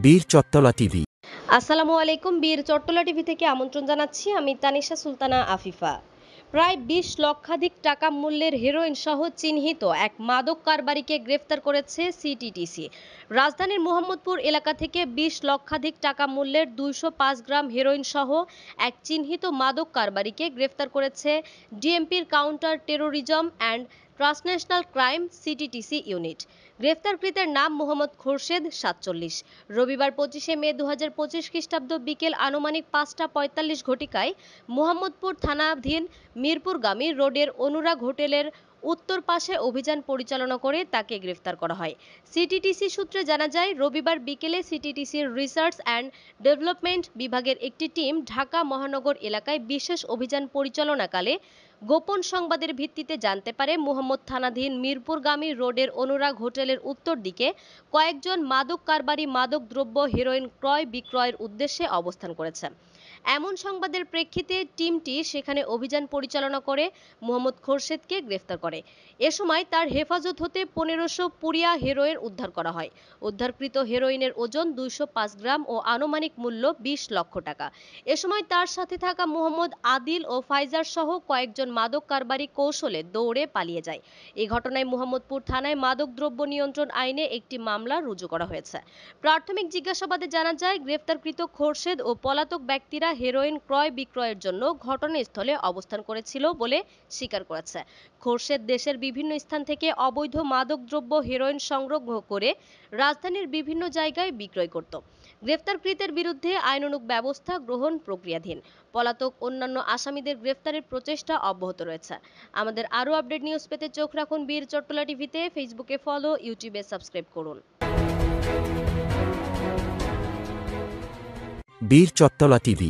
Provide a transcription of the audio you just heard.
বীর চট্টলা টিভি। আসসালামু আলাইকুম। বীর চট্টলা টিভি থেকে আমন্ত্রণ জানাচ্ছি। আমি তানিশা সুলতানা আফিফা। প্রায় ২০ লক্ষাধিক টাকা মূল্যের হেরোইন সহ চিহ্নিত এক মাদক কারবারিকে গ্রেফতার করেছে সিটিটিসি। রাজধানীর মোহাম্মদপুর এলাকা থেকে ২০ লক্ষাধিক টাকা মূল্যের ২০৫ গ্রাম হেরোইন সহ এক চিহ্নিত মাদক কারবারিকে গ্রেফতার করেছে ডিএমপির counter terrorism and transnational crime CTTC unit. গ্রেফতারকৃতের নাম মোহাম্মদ খোরশেদ ৪৭। রবিবার ২৫শে মে ২০২৫ খ্রিস্টাব্দ বিকেল আনুমানিক ৫টা ৪৫ ঘটিকায় মোহাম্মদপুর থানাধীন মিরপুরগামী রোডের অনুরাগ হোটেলের উত্তর পাশে অভিযান পরিচালনা করে তাকে গ্রেফতার করা হয়। সিটিটিসি সূত্রে জানা যায়, রবিবার বিকেলে সিটিটিসির রিসার্চ অ্যান্ড ডেভেলপমেন্ট বিভাগের একটি টিম ঢাকা মহানগর এলাকায় বিশেষ অভিযান পরিচালনাকালে গোপন সংবাদের ভিত্তিতে জানতে পারে মোহাম্মদ থানাধীন মিরপুরগামী রোডের অনুরাগ হোটেলের উত্তর দিকে কয়েকজন মাদক কারবারি মাদক দ্রব্য হেরোইন ক্রয় বিক্রয়ের উদ্দেশ্যে অবস্থান করেছে। এমন সংবাদের প্রেক্ষিতে টিমটি সেখানে অভিযান পরিচালনা করে মোহাম্মদ খোরশেদকে গ্রেফতার করে। এ সময় তার হেফাজত হতে ১৫০০ পুরিয়া হেরোইন উদ্ধার করা হয়। উদ্ধারকৃত হেরোইনের ওজন ২০৫ গ্রাম ও আনুমানিক মূল্য ২০ লক্ষ টাকা। এ সময় তার সাথে থাকা মোহাম্মদ আদিল ও ফাইজার সহ কয়েকজন মাদক কারবারি কৌশলে দৌড়ে পালিয়ে যায়। এই ঘটনায় মোহাম্মদপুর থানায় মাদকদ্রব্য নিয়ন্ত্রণ আইনে একটি মামলা রুজু করা হয়েছে। প্রাথমিক জিজ্ঞাসাবাদে জানা যায়, গ্রেফতারকৃত খোরশেদ ও পলাতক ব্যক্তিরা হেরোইন ক্রয় বিক্রয়ের জন্য ঘটনাস্থলে অবস্থান করেছিল বলে স্বীকার করেছে। খোরশেদ দেশের বিভিন্ন স্থান থেকে অবৈধ মাদকদ্রব্য হেরোইন সংগ্রহ করে রাজধানীর বিভিন্ন জায়গায় বিক্রয় করত। গ্রেফতারকৃতের বিরুদ্ধে আইনানুগ ব্যবস্থা গ্রহণ প্রক্রিয়াধীন। পলাতক অন্যান্য আসামিদের গ্রেফতারের প্রচেষ্টা অব্যাহত রয়েছে। আমাদের আরও আপডেট নিউজ পেতে চোখ রাখুন বীর চট্টলা টিভিতে। ফেসবুকে ফলো, ইউটিউবে সাবস্ক্রাইব করুন। বীর চট্টলা টিভি।